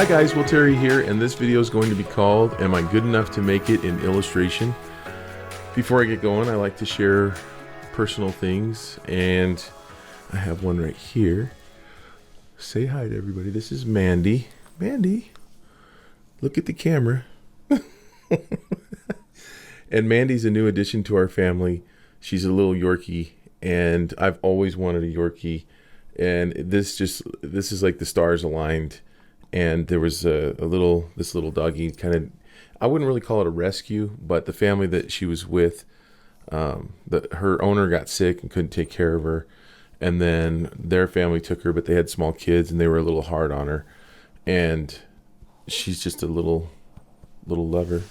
Hi guys, Will Terry here, and this video is going to be called Am I Good Enough to Make It in Illustration? Before I get going, I like to share personal things, and I have one right here. Say hi to everybody. This is Mandy. Mandy, look at the camera. And Mandy's a new addition to our family. She's a little Yorkie, and I've always wanted a Yorkie, and this is like the stars aligned. And there was this little doggy, kind of, I wouldn't really call it a rescue, but the family that she was with, her owner got sick and couldn't take care of her, and then their family took her, but they had small kids and they were a little hard on her, and she's just a little lover,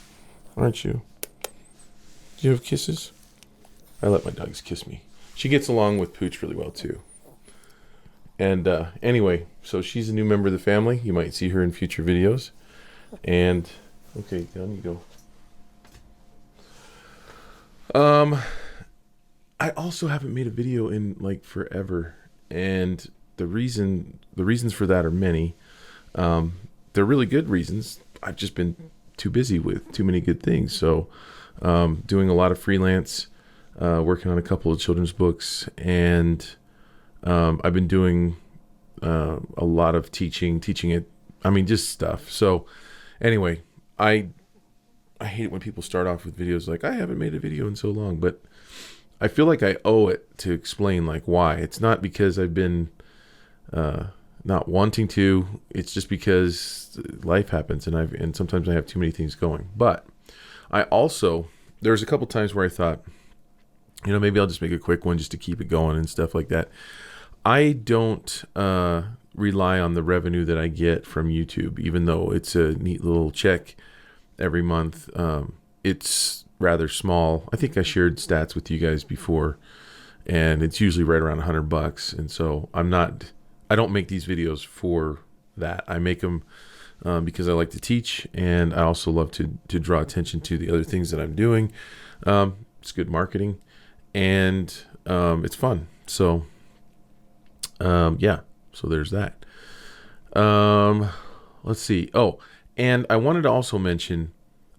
aren't you? Do you have kisses? I let my dogs kiss me. She gets along with Pooch really well too. And anyway, so she's a new member of the family. You might see her in future videos. And okay, down you go. I also haven't made a video in like forever, and the reasons for that are many. They're really good reasons. I've just been too busy with too many good things. So doing a lot of freelance, working on a couple of children's books, and I've been doing a lot of teaching it. I mean, just stuff. So anyway, I hate it when people start off with videos like, I haven't made a video in so long, but I feel like I owe it to explain like why. It's not because I've been not wanting to. It's just because life happens, and sometimes I have too many things going. But there's a couple times where I thought, maybe I'll just make a quick one just to keep it going and stuff like that. I don't rely on the revenue that I get from YouTube, even though it's a neat little check every month. It's rather small. I think I shared stats with you guys before, and it's usually right around $100. And so I don't make these videos for that. I make them because I like to teach, and I also love to draw attention to the other things that I'm doing. It's good marketing, and it's fun. So so there's that. Let's see. Oh, and I wanted to also mention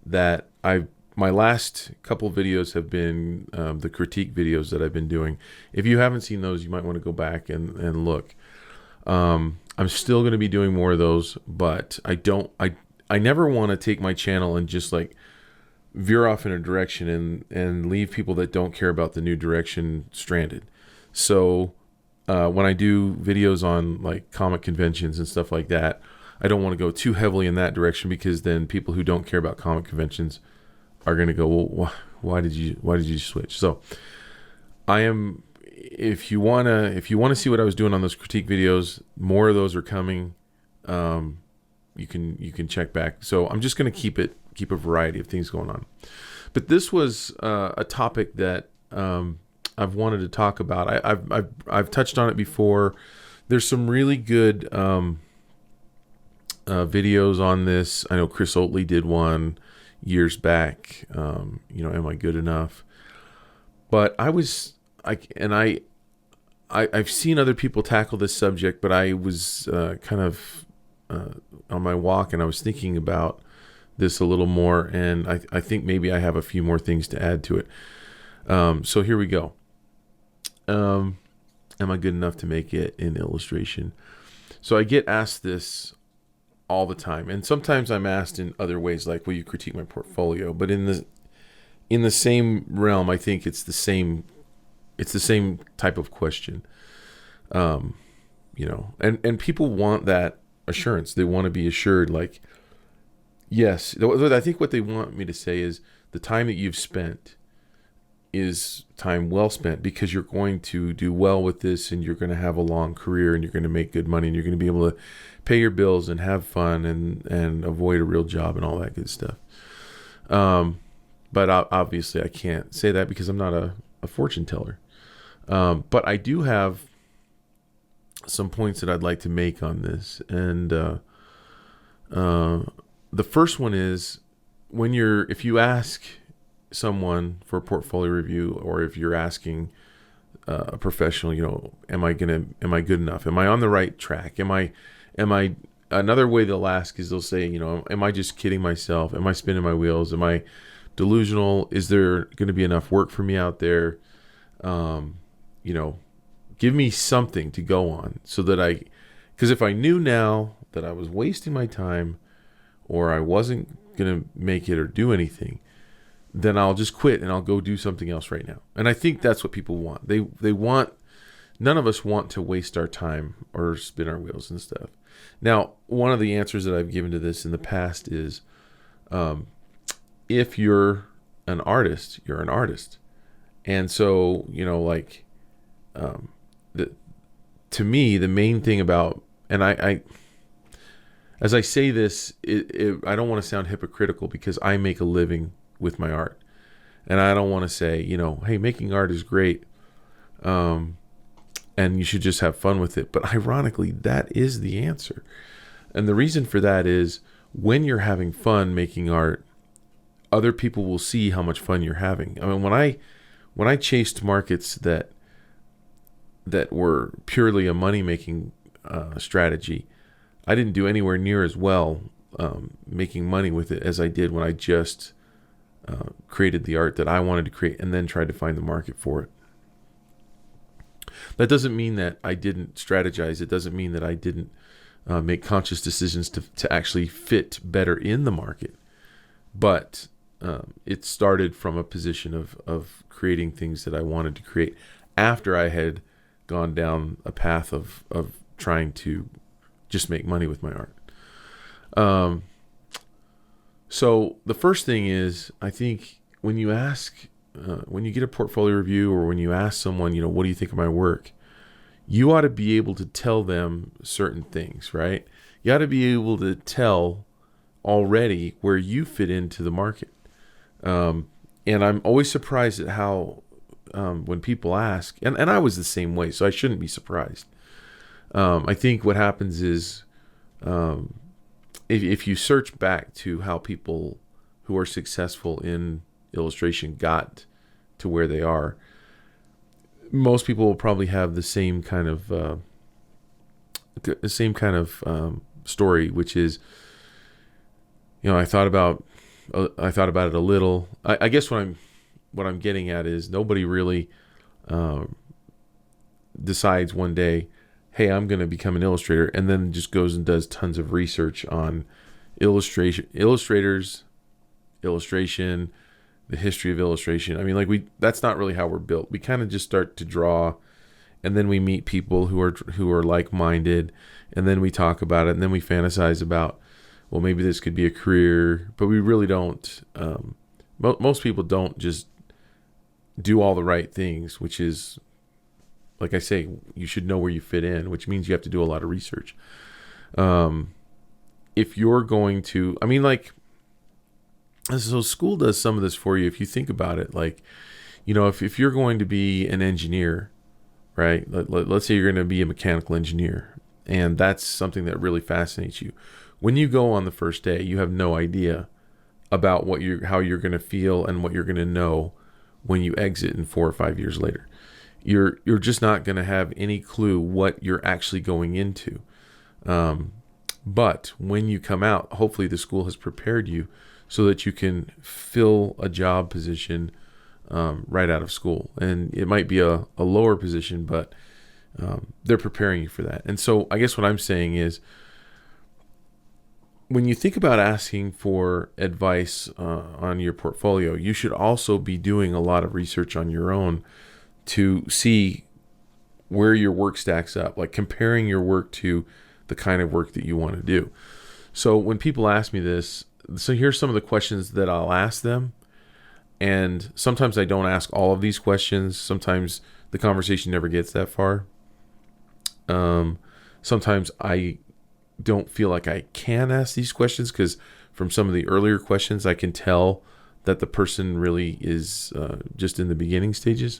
that my last couple videos have been the critique videos that I've been doing. If you haven't seen those, you might want to go back and look. I'm still going to be doing more of those, but I never want to take my channel and just like veer off in a direction and leave people that don't care about the new direction stranded. So when I do videos on like comic conventions and stuff like that, I don't want to go too heavily in that direction, because then people who don't care about comic conventions are going to go, well, why did you switch? So if you want to see what I was doing on those critique videos, more of those are coming. You can check back. So I'm just going to keep a variety of things going on. But this was a topic that I've wanted to talk about. I've touched on it before. There's some really good videos on this. I know Chris Oatley did one years back. Am I good enough? But I've seen other people tackle this subject, but I was kind of on my walk, and I was thinking about this a little more, and I think maybe I have a few more things to add to it. So here we go. Am I good enough to make it in illustration? So I get asked this all the time, and sometimes I'm asked in other ways, like, will you critique my portfolio? But in the same realm, I think it's the same type of question. And people want that assurance. They want to be assured, like, yes. I think what they want me to say is the time that you've spent is time well spent, because you're going to do well with this, and you're going to have a long career, and you're going to make good money, and you're going to be able to pay your bills and have fun and avoid a real job and all that good stuff. But obviously I can't say that because I'm not a fortune teller. But I do have some points that I'd like to make on this. And the first one is, if you ask someone for a portfolio review, or if you're asking a professional, am I good enough? Am I on the right track? Am I another way they'll ask is they'll say, am I just kidding myself? Am I spinning my wheels? Am I delusional? Is there going to be enough work for me out there? Give me something to go on so that because if I knew now that I was wasting my time or I wasn't going to make it or do anything, then I'll just quit and I'll go do something else right now. And I think that's what people want. None of us want to waste our time or spin our wheels and stuff. Now, one of the answers that I've given to this in the past is, if you're an artist, you're an artist. And so, to me, the main thing about, and I as I say this, I don't want to sound hypocritical because I make a living with my art. And I don't want to say, hey, making art is great. And you should just have fun with it. But ironically, that is the answer. And the reason for that is when you're having fun making art, other people will see how much fun you're having. I mean, when I chased markets that were purely a money-making strategy, I didn't do anywhere near as well making money with it as I did when I just created the art that I wanted to create and then tried to find the market for it. That doesn't mean that I didn't strategize. It doesn't mean that I didn't make conscious decisions to actually fit better in the market. But it started from a position of creating things that I wanted to create after I had gone down a path of trying to just make money with my art. So the first thing is, I think when you get a portfolio review or when you ask someone, what do you think of my work? You ought to be able to tell them certain things, right? You ought to be able to tell already where you fit into the market. And I'm always surprised at how, when people ask, and I was the same way, so I shouldn't be surprised. I think what happens is, if you search back to how people who are successful in illustration got to where they are, most people will probably have the same kind of story, which is, I thought about it a little. I guess what I'm getting at is nobody really decides one day, hey, I'm going to become an illustrator, and then just goes and does tons of research on illustrators, illustration, the history of illustration. I mean, that's not really how we're built. We kind of just start to draw, and then we meet people who are like-minded, and then we talk about it, and then we fantasize about, well, maybe this could be a career, but we really don't. Most people don't just do all the right things, which is, like I say, you should know where you fit in, which means you have to do a lot of research. If you're going to, so school does some of this for you. If you think about it, if you're going to be an engineer, right? Let's say you're going to be a mechanical engineer, and that's something that really fascinates you. When you go on the first day, you have no idea about how you're going to feel and what you're going to know when you exit in 4 or 5 years later. You're just not going to have any clue what you're actually going into. But when you come out, hopefully the school has prepared you so that you can fill a job position right out of school. And it might be a lower position, but they're preparing you for that. And so I guess what I'm saying is, when you think about asking for advice on your portfolio, you should also be doing a lot of research on your own to see where your work stacks up, like comparing your work to the kind of work that you want to do. So when people ask me this, so here's some of the questions that I'll ask them. And sometimes I don't ask all of these questions. Sometimes the conversation never gets that far. Sometimes I don't feel like I can ask these questions because from some of the earlier questions, I can tell that the person really is just in the beginning stages.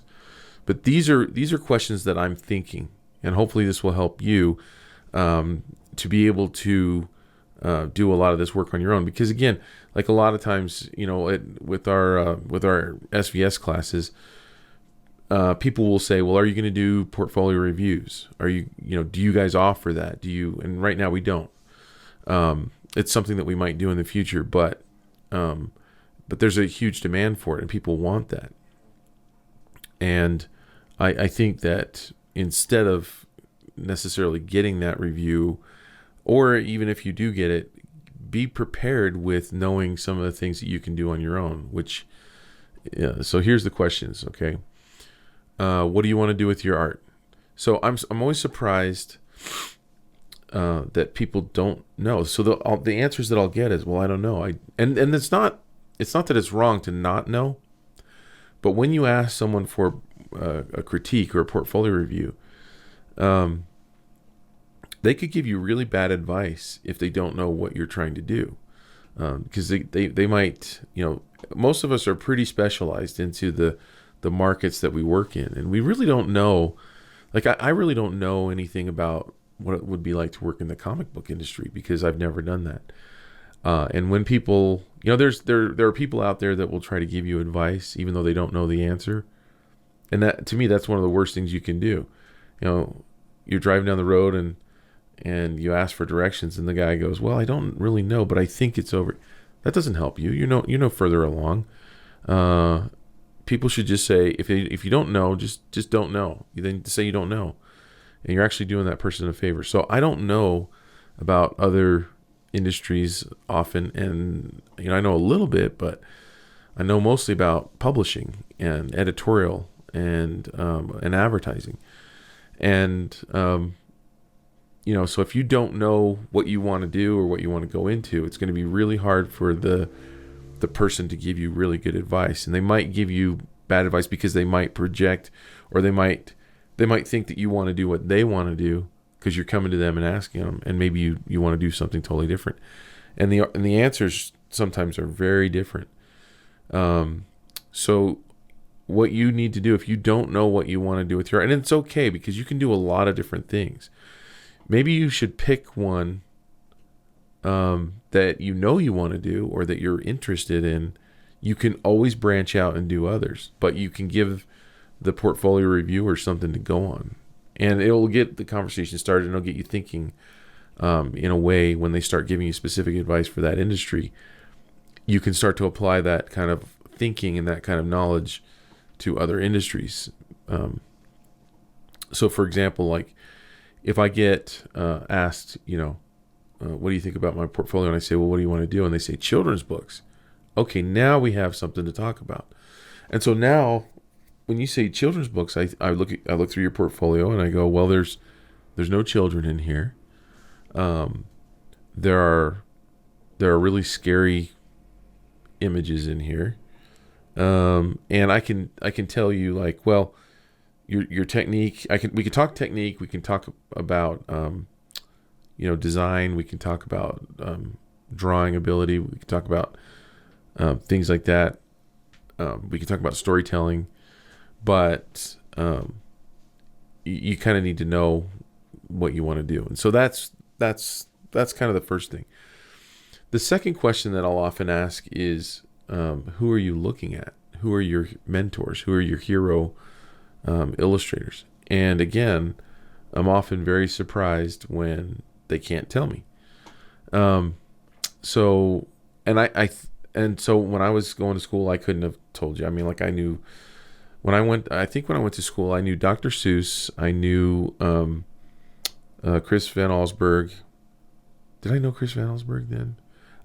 But these are questions that I'm thinking, and hopefully this will help you to be able to do a lot of this work on your own. Because again, like a lot of times, with our SVS classes, people will say, well, are you going to do portfolio reviews? Do you guys offer that? And right now we don't. It's something that we might do in the future, but there's a huge demand for it, and people want that. And I think that instead of necessarily getting that review, or even if you do get it, be prepared with knowing some of the things that you can do on your own. So here's the questions. Okay, what do you want to do with your art? So I'm always surprised that people don't know. So the answers that I'll get is, well, I don't know. And it's not that it's wrong to not know, but when you ask someone for a critique or a portfolio review, they could give you really bad advice if they don't know what you're trying to do. Because they might, most of us are pretty specialized into the markets that we work in. And we really don't know, like I really don't know anything about what it would be like to work in the comic book industry, because I've never done that. And when people, there are people out there that will try to give you advice even though they don't know the answer. And that, to me, that's one of the worst things you can do. You're driving down the road and you ask for directions, and the guy goes, well, I don't really know, but I think it's over. That doesn't help you. You're no further along. People should just say, if you don't know, just don't know. You then say you don't know, and you're actually doing that person a favor. So I don't know about other industries often, and I know a little bit, but I know mostly about publishing and editorial and advertising. And so if you don't know what you want to do or what you want to go into, it's going to be really hard for the person to give you really good advice. And they might give you bad advice because they might project, or they might think that you want to do what they want to do because you're coming to them and asking them, and maybe you want to do something totally different. And the answers sometimes are very different. So what you need to do, if you don't know what you want to do with your art, and it's okay because you can do a lot of different things. Maybe you should pick one that you want to do, or that you're interested in. You can always branch out and do others, but you can give the portfolio reviewer something to go on. And it'll get the conversation started, and it'll get you thinking in a way. When they start giving you specific advice for that industry, you can start to apply that kind of thinking and that kind of knowledge to other industries. So for example, like if I get asked, what do you think about my portfolio? And I say, well, what do you want to do? And they say children's books. Okay, now we have something to talk about. And so now when you say children's books, I look through your portfolio and I go, well, there's no children in here. There are really scary images in here. And I can tell you, like, well, your technique, we can talk technique, we can talk about design, we can talk about drawing ability, we can talk about things like that. We can talk about storytelling, but you kind of need to know what you want to do. And so that's kind of the first thing. The second question that I'll often ask is, who are you looking at? Who are your mentors? Who are your hero illustrators? And again, I'm often very surprised when they can't tell me. So when I was going to school, I couldn't have told you. I mean, like, I knew when I went to school, I knew Dr. Seuss. I knew Chris Van Allsburg. Did I know Chris Van Allsburg then?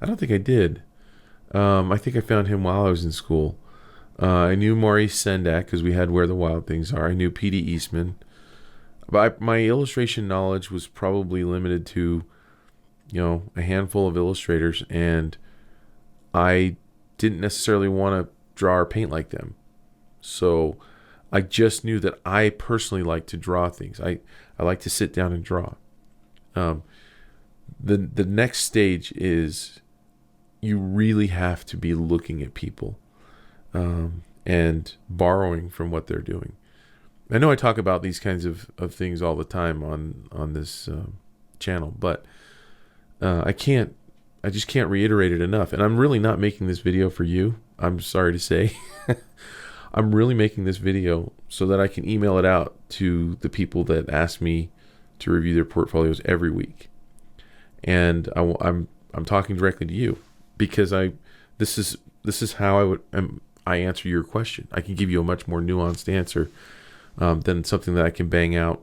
I don't think I did. I think I found him while I was in school. I knew Maurice Sendak because we had Where the Wild Things Are. I knew P.D. Eastman. But my illustration knowledge was probably limited to, a handful of illustrators, and I didn't necessarily want to draw or paint like them. So I just knew that I personally like to draw things. I like to sit down and draw. The next stage is you really have to be looking at people and borrowing from what they're doing. I know I talk about these kinds of things all the time on this channel, but I just can't reiterate it enough. And I'm really not making this video for you. I'm sorry to say. I'm really making this video so that I can email it out to the people that ask me to review their portfolios every week. and I'm talking directly to you because this is how I answer your question. I can give you a much more nuanced answer than something that I can bang out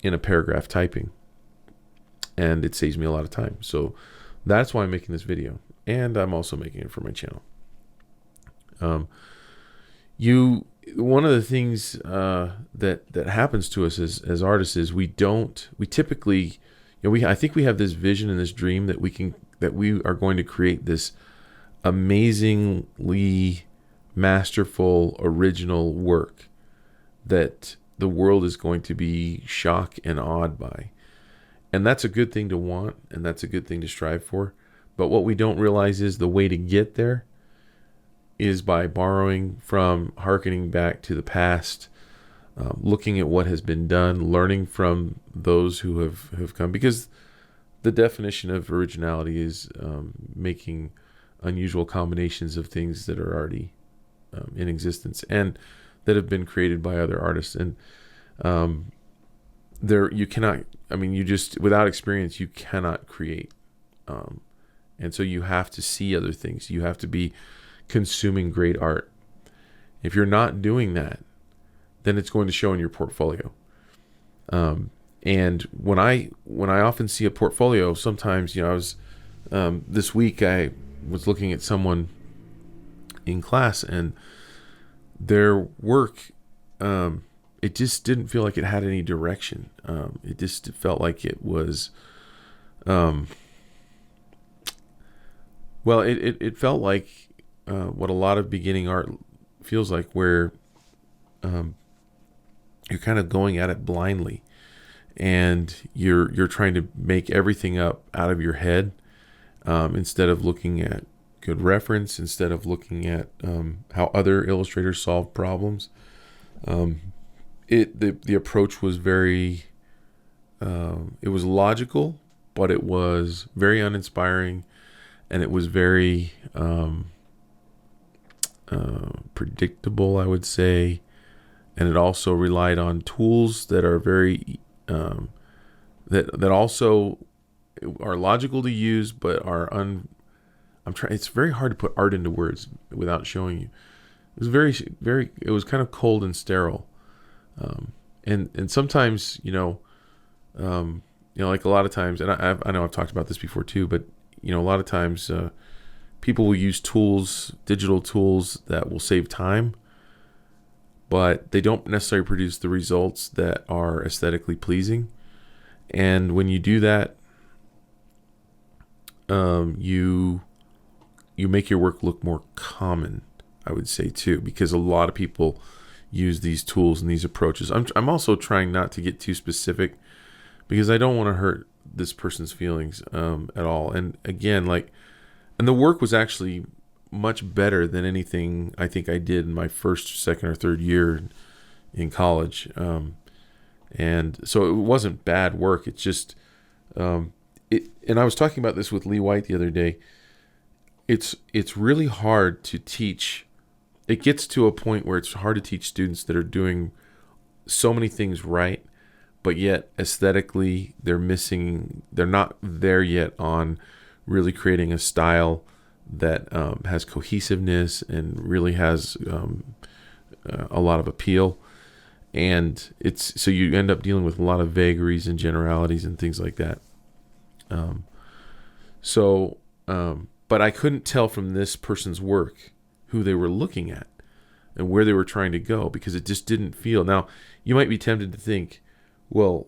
in a paragraph typing, and it saves me a lot of time. So that's why I'm making this video, and I'm also making it for my channel. One of the things that happens to us as artists is we typically, I think we have this vision and this dream that we are going to create this amazingly masterful original work that the world is going to be shocked and awed by. And that's a good thing to want, and that's a good thing to strive for. But what we don't realize is the way to get there is by borrowing from, hearkening back to the past, looking at what has been done, learning from those who have come. Because the definition of originality is making unusual combinations of things that are already in existence and that have been created by other artists. And you cannot, without experience, you cannot create. And so you have to see other things. You have to be consuming great art. If you're not doing that, then it's going to show in your portfolio. And when I often see a portfolio, sometimes, I was this week I was looking at someone in class, and their work, it just didn't feel like it had any direction. It just felt like it was, it felt like what a lot of beginning art feels like, where you're kind of going at it blindly, and you're trying to make everything up out of your head, instead of looking at good reference, instead of looking at how other illustrators solve problems. The approach was very, it was logical, but it was very uninspiring, and it was very predictable, I would say. And it also relied on tools that are very that also are logical to use, but are it's very hard to put art into words without showing you. It was it was kind of cold and sterile. And sometimes, like a lot of times, and I know I've talked about this before too, but a lot of times people will use digital tools that will save time, but they don't necessarily produce the results that are aesthetically pleasing. And when you do that, you make your work look more common, I would say too, because a lot of people use these tools and these approaches. I'm also trying not to get too specific, because I don't want to hurt this person's feelings at all. And again, and the work was actually much better than anything I think I did in my first, second, or third year in college. And so it wasn't bad work. It's just, and I was talking about this with Lee White the other day. It's really hard to teach. It gets to a point where it's hard to teach students that are doing so many things right, but yet aesthetically they're not there yet on really creating a style that has cohesiveness and really has a lot of appeal. And so you end up dealing with a lot of vagaries and generalities and things like that. But I couldn't tell from this person's work who they were looking at and where they were trying to go, because it just didn't feel. Now, you might be tempted to think, well,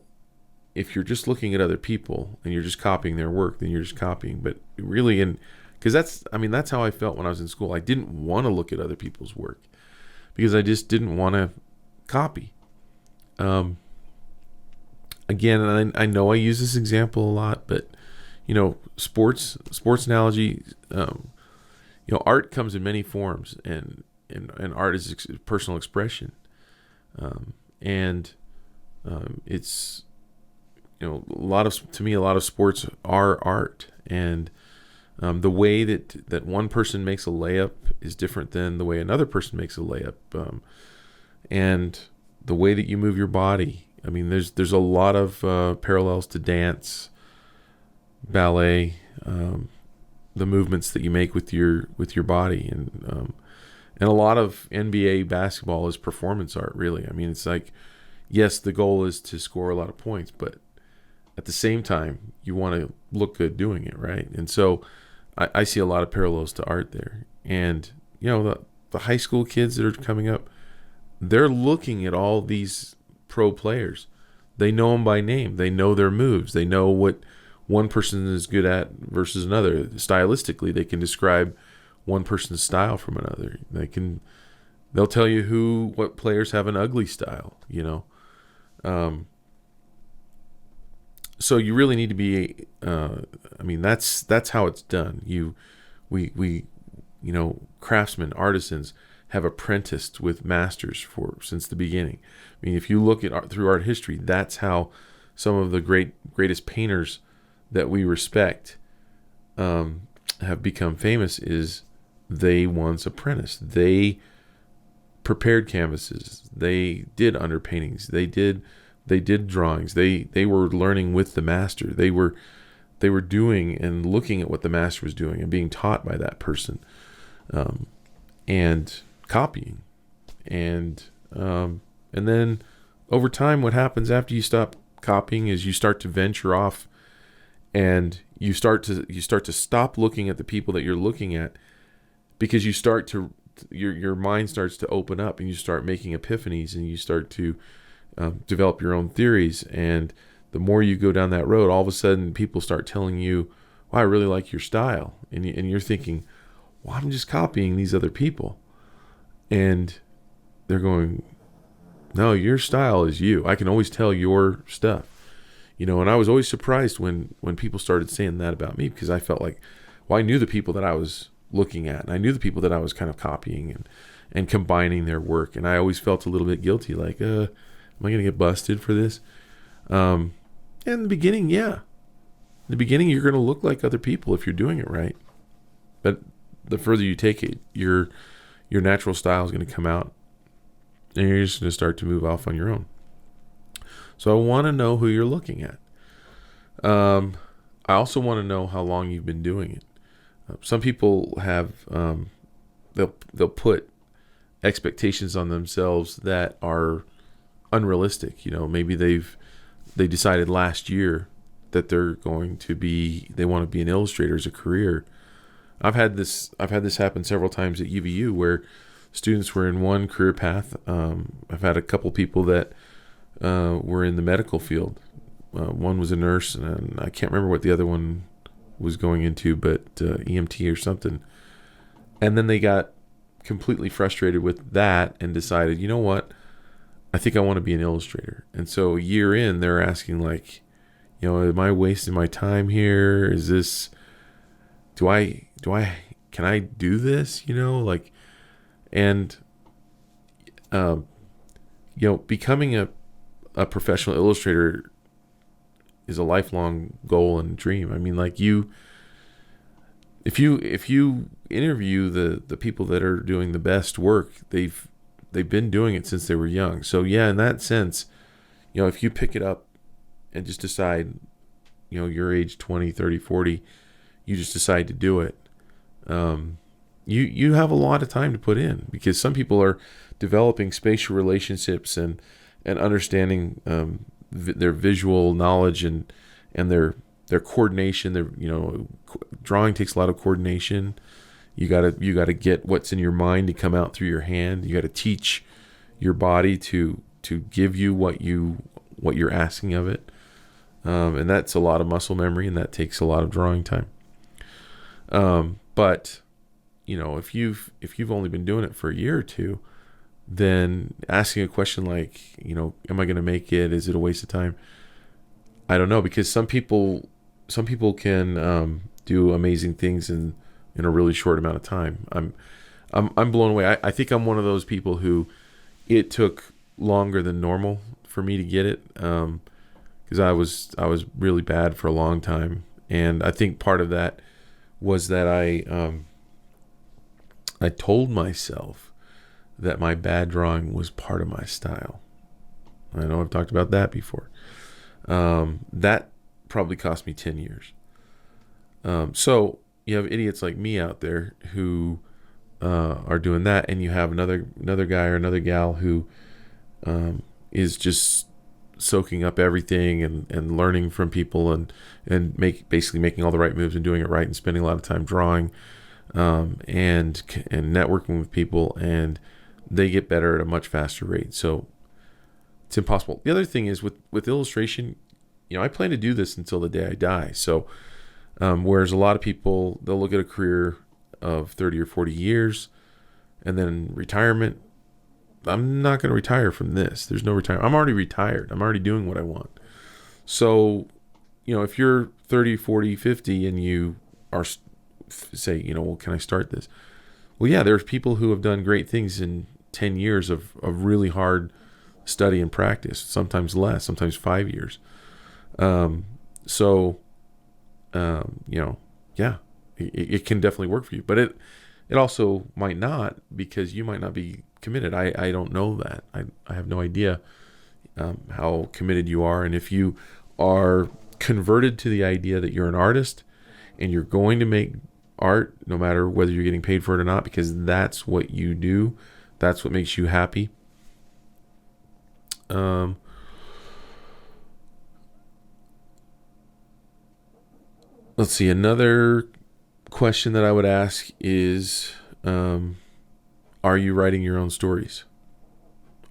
if you're just looking at other people and you're just copying their work, then you're just copying. But really, because that's how I felt when I was in school. I didn't want to look at other people's work because I just didn't want to copy. Again, and I know I use this example a lot, but sports analogy. Art comes in many forms, and art is personal expression, and it's a lot of sports are art, and the way that one person makes a layup is different than the way another person makes a layup, and the way that you move your body. There's a lot of parallels to dance, ballet, the movements that you make with your body, and a lot of NBA basketball is performance art. Really, I mean, it's like, yes, the goal is to score a lot of points, but at the same time, you want to look good doing it, right? And so, I see a lot of parallels to art there. And the high school kids that are coming up, they're looking at all these pro players. They know them by name. They know their moves. They know what one person is good at versus another. Stylistically, they can describe one person's style from another. They'll tell you what players have an ugly style, So you really need to be, that's how it's done. Craftsmen, artisans have apprenticed with masters since the beginning. I mean, if you look at through art history, that's how some of the greatest painters that we respect have become famous. Is they once apprenticed. They prepared canvases. They did underpaintings. They did drawings. They were learning with the master. They were doing and looking at what the master was doing and being taught by that person, and copying. And then over time, what happens after you stop copying is you start to venture off, and you start to stop looking at the people that you're looking at, because your mind starts to open up, and you start making epiphanies, and you start to develop your own theories. And the more you go down that road, all of a sudden people start telling you, "Wow, I really like your style," and you're thinking, "Well, I'm just copying these other people," and they're going, "No, your style is you. I can always tell your stuff." And I was always surprised when people started saying that about me, because I felt like, well, I knew the people that I was looking at, and I knew the people that I was kind of copying and combining their work, and I always felt a little bit guilty, like, am I going to get busted for this? In the beginning, yeah. In the beginning, you're going to look like other people if you're doing it right. But the further you take it, your natural style is going to come out, and you're just going to start to move off on your own. So I want to know who you're looking at. I also want to know how long you've been doing it. Some people have, they'll put expectations on themselves that are unrealistic. Maybe they decided last year that they want to be an illustrator as a career. I've had this happen several times at UVU, where students were in one career path. I've had a couple people that were in the medical field. One was a nurse, and I can't remember what the other one was going into, but EMT or something. And then they got completely frustrated with that and decided, you know what? I think I want to be an illustrator. And so a year in, they're asking, like, am I wasting my time here? Is this, can I do this? Becoming a professional illustrator is a lifelong goal and dream. I mean, like, if you interview the people that are doing the best work, they've been doing it since they were young. So yeah, in that sense, if you pick it up and just decide, you're age 20, 30, 40, you just decide to do it, you have a lot of time to put in, because some people are developing spatial relationships and understanding their visual knowledge and their coordination. Drawing takes a lot of coordination. You gotta get what's in your mind to come out through your hand. You gotta teach your body to give you what you're asking of it, and that's a lot of muscle memory, and that takes a lot of drawing time. But if you've only been doing it for a year or two, then asking a question like, am I going to make it? Is it a waste of time? I don't know, because some people can do amazing things in a really short amount of time. I'm blown away. I think I'm one of those people who it took longer than normal for me to get it, because I was really bad for a long time, and I think part of that was that I told myself that my bad drawing was part of my style. I know I've talked about that before. That probably cost me 10 years. So you have idiots like me out there who are doing that, and you have another guy or another gal who is just soaking up everything and learning from people and basically making all the right moves and doing it right and spending a lot of time drawing and networking with people, and they get better at a much faster rate. So it's impossible. The other thing is with illustration, I plan to do this until the day I die. So whereas a lot of people, they'll look at a career of 30 or 40 years and then retirement. I'm not going to retire from this. There's no retirement. I'm already retired. I'm already doing what I want. So, if you're 30, 40, 50 and you are say, well, can I start this? Well, yeah, there's people who have done great things in 10 years of really hard study and practice, sometimes less, sometimes 5 years. Yeah, it can definitely work for you, but it also might not, because you might not be committed. I don't know that. I have no idea how committed you are. And if you are converted to the idea that you're an artist and you're going to make art no matter whether you're getting paid for it or not, because that's what you do, that's what makes you happy. Let's see. Another question that I would ask is, are you writing your own stories?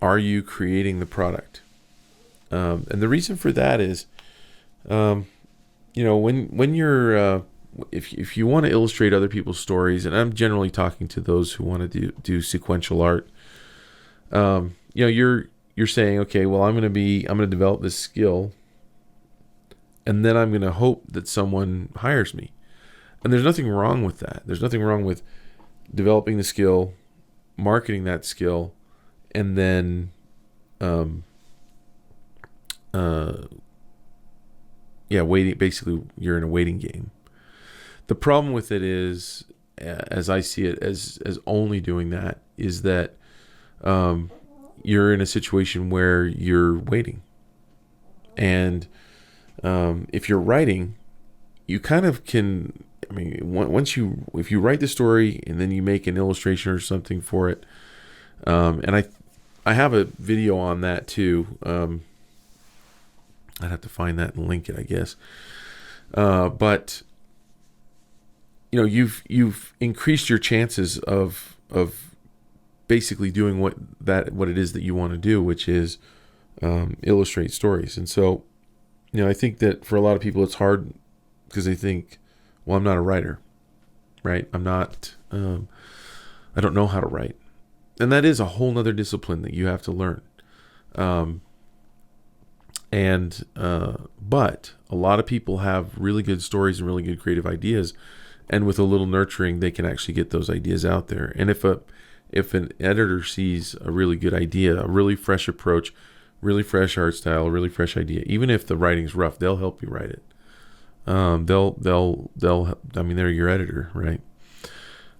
Are you creating the product? And the reason for that is, when you're, if you want to illustrate other people's stories, and I'm generally talking to those who want to do sequential art, you're saying, okay, well, I'm going to develop this skill, and then I'm going to hope that someone hires me. And there's nothing wrong with that. There's nothing wrong with developing the skill, marketing that skill, and then waiting. Basically, you're in a waiting game. The problem with it is, as I see it, as only doing that, is that you're in a situation where you're waiting. And if you're writing, you kind of can, if you write the story and then you make an illustration or something for it, and I have a video on that too. I'd have to find that and link it, I guess. But you've increased your chances of basically doing what it is that you want to do, which is illustrate stories. And so, I think that for a lot of people it's hard because they think, well, I'm not a writer, right? I'm not, I don't know how to write. And that is a whole nother discipline that you have to learn. But a lot of people have really good stories and really good creative ideas. And with a little nurturing, they can actually get those ideas out there. And if an editor sees a really good idea, a really fresh approach, really fresh art style, a really fresh idea, even if the writing's rough, they'll help you write it. They're your editor, right?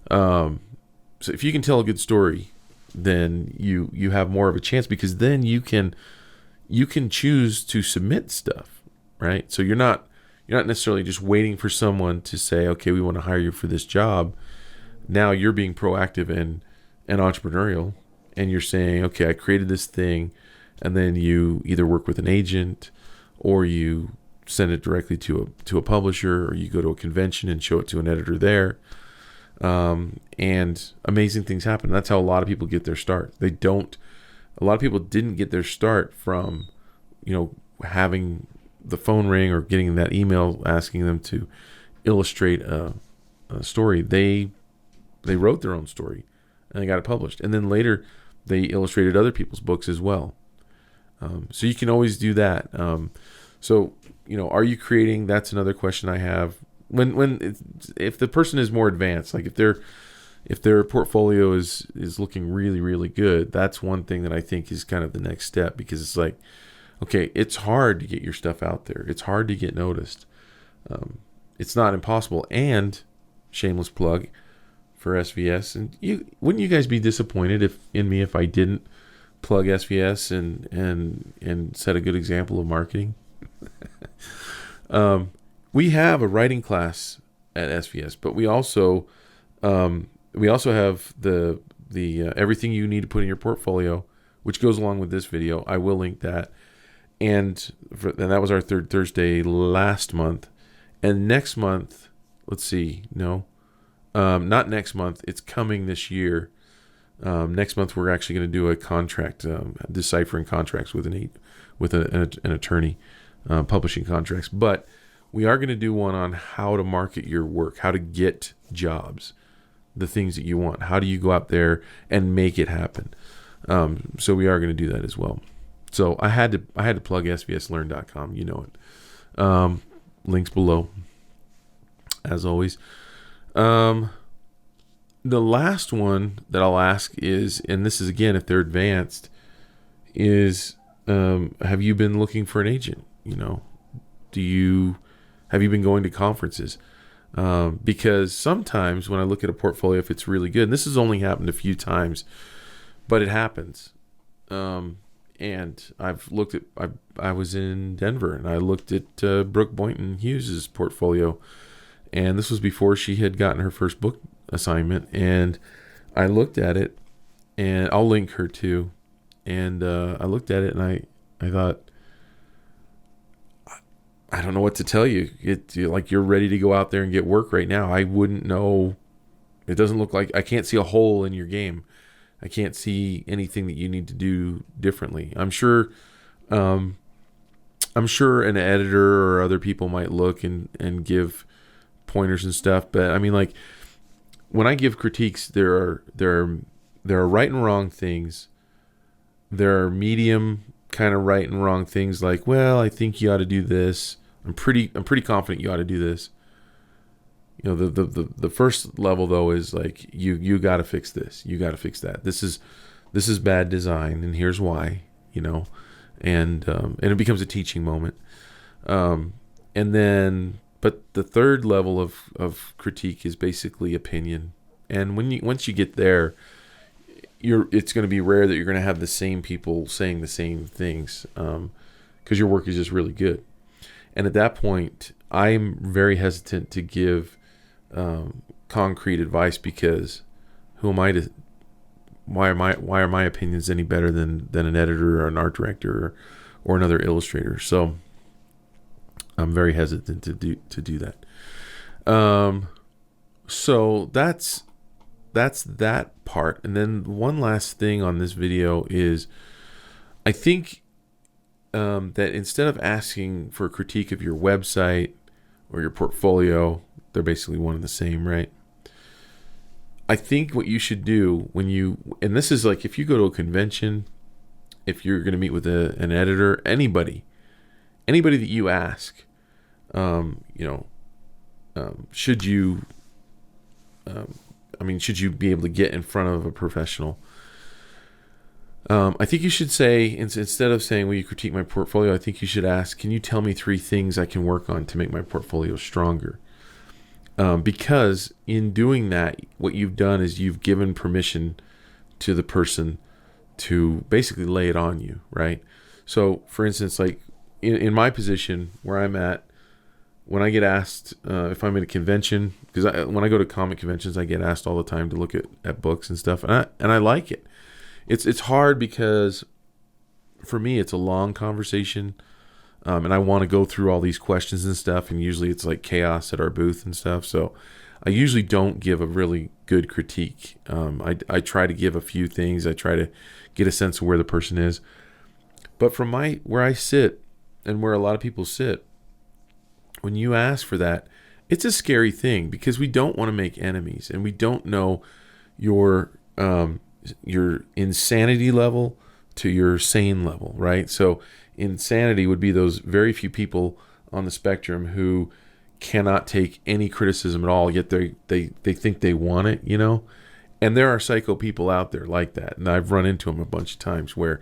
So if you can tell a good story, then you have more of a chance, because then you can choose to submit stuff, right? So you're not necessarily just waiting for someone to say, okay, we want to hire you for this job. Now you're being proactive and entrepreneurial, and you're saying, okay, I created this thing, and then you either work with an agent, or you send it directly to a publisher, or you go to a convention and show it to an editor there. And amazing things happen. That's how a lot of people get their start. A lot of people didn't get their start from, having the phone ring or getting that email asking them to illustrate a story. They wrote their own story and they got it published. And then later they illustrated other people's books as well. So you can always do that. So, are you creating? That's another question I have. If the person is more advanced, like if their portfolio is looking really, really good, that's one thing that I think is kind of the next step, because it's like, okay, it's hard to get your stuff out there. It's hard to get noticed. It's not impossible. And shameless plug for SVS. And wouldn't you guys be disappointed if I didn't plug SVS and set a good example of marketing? We have a writing class at SVS. But we also have the everything you need to put in your portfolio, which goes along with this video. I will link that. And that was our third Thursday last month. And next month, let's see, no, not next month. It's coming this year. Next month, we're actually going to do a contract, deciphering contracts with an attorney, publishing contracts. But we are going to do one on how to market your work, how to get jobs, the things that you want. How do you go out there and make it happen? So we are going to do that as well. So I had to plug svslearn.com. You know it. Links below, as always. The last one that I'll ask is, and this is again if they're advanced, is have you been looking for an agent? You know, have you been going to conferences? Because sometimes when I look at a portfolio, if it's really good, and this has only happened a few times, but it happens. And I've looked at, I was in Denver and I looked at Brooke Boynton Hughes's portfolio, and this was before she had gotten her first book assignment. And I looked at it, and I'll link her too. And I looked at it and I thought, I don't know what to tell you. Like you're ready to go out there and get work right now. I wouldn't know. It doesn't look like, I can't see a hole in your game. I can't see anything that you need to do differently. I'm sure an editor or other people might look and give pointers and stuff. But I mean, like when I give critiques, there are right and wrong things. There are medium kind of right and wrong things like, well, I think you ought to do this. I'm pretty confident you ought to do this. You know, the first level though is like you got to fix this. You got to fix that. This is bad design, and here's why. You know, and it becomes a teaching moment. And then, but the third level of critique is basically opinion. And once you get there, it's going to be rare that you're going to have the same people saying the same things, because your work is just really good. And at that point, I'm very hesitant to give concrete advice, because who am I to? Why are my opinions any better than an editor or an art director or another illustrator? So I'm very hesitant to do that. So that's that part. And then one last thing on this video is, I think that instead of asking for a critique of your website or your portfolio, they're basically one and the same, right? I think what you should do and this is like if you go to a convention, if you're going to meet with an editor, anybody that you ask, should you be able to get in front of a professional? I think you should say, instead of saying, will you critique my portfolio, I think you should ask, can you tell me 3 things I can work on to make my portfolio stronger? Because in doing that, what you've done is you've given permission to the person to basically lay it on you, right? So, for instance, like in my position where I'm at, when I get asked if I'm at a convention, because when I go to comic conventions, I get asked all the time to look at books and stuff, and I like it. It's hard because for me it's a long conversation, and I want to go through all these questions and stuff, and usually it's like chaos at our booth and stuff. So I usually don't give a really good critique. I try to give a few things. I try to get a sense of where the person is. But from where I sit and where a lot of people sit, when you ask for that, it's a scary thing, because we don't want to make enemies, and we don't know your insanity level to your sane level, right? So insanity would be those very few people on the spectrum who cannot take any criticism at all, yet they think they want it, you know? And there are psycho people out there like that, and I've run into them a bunch of times where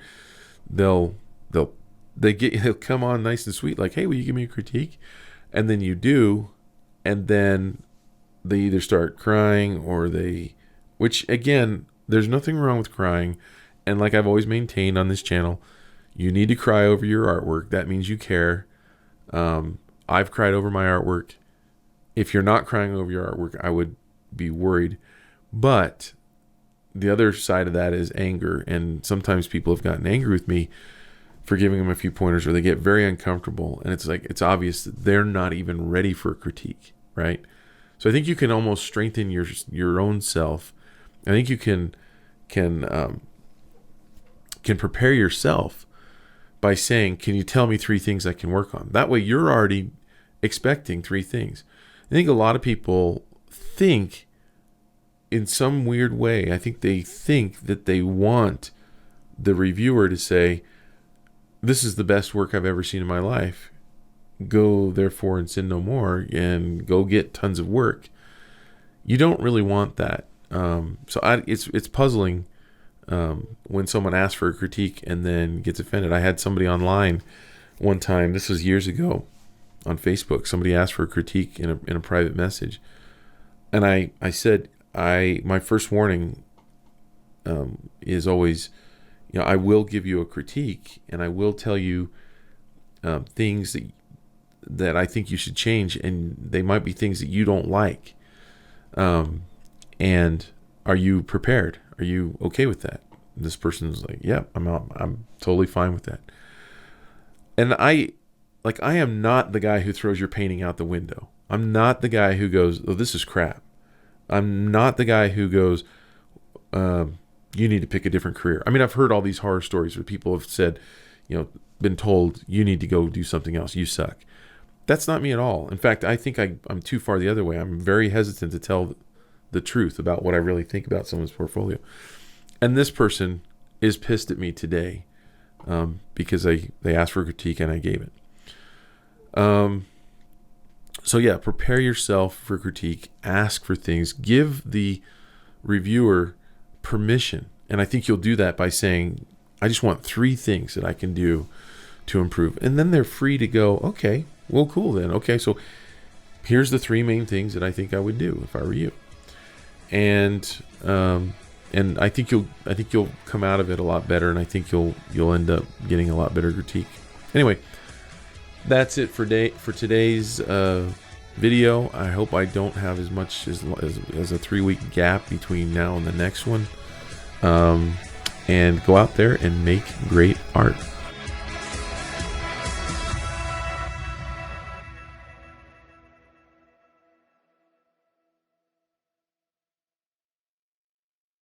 they'll come on nice and sweet, like, hey, will you give me a critique? And then you do, and then they either start crying or which again, there's nothing wrong with crying. And like I've always maintained on this channel, you need to cry over your artwork. That means you care. I've cried over my artwork. If you're not crying over your artwork, I would be worried. But the other side of that is anger. And sometimes people have gotten angry with me for giving them a few pointers, or they get very uncomfortable. And it's like, it's obvious that they're not even ready for a critique, right? So I think you can almost strengthen your own self. I think you can prepare yourself by saying, can you tell me 3 things I can work on? That way you're already expecting 3 things. I think a lot of people think in some weird way, I think they think that they want the reviewer to say, this is the best work I've ever seen in my life. Go therefore and sin no more, and go get tons of work. You don't really want that. It's puzzling when someone asks for a critique and then gets offended. I had somebody online one time, this was years ago, on Facebook. Somebody asked for a critique in a private message, and I said, my first warning is always, I will give you a critique, and I will tell you things that I think you should change, and they might be things that you don't like. And are you prepared? Are you okay with that? And this person's like, yep, I'm totally fine with that. And I am not the guy who throws your painting out the window. I'm not the guy who goes, oh, this is crap. I'm not the guy who goes, you need to pick a different career. I mean, I've heard all these horror stories where people have said, been told, you need to go do something else. You suck. That's not me at all. In fact, I think I'm too far the other way. I'm very hesitant to tell the truth about what I really think about someone's portfolio. And this person is pissed at me today because they asked for a critique and I gave it. So yeah, prepare yourself for critique. Ask for things. Give the reviewer permission. And I think you'll do that by saying, I just want 3 things that I can do to improve. And then they're free to go, okay, well, cool then. Okay, so here's the 3 main things that I think I would do if I were you. And I think you'll come out of it a lot better, and I think you'll end up getting a lot better critique. Anyway, that's it for today's video. I hope I don't have as much as a 3-week gap between now and the next one. And go out there and make great art.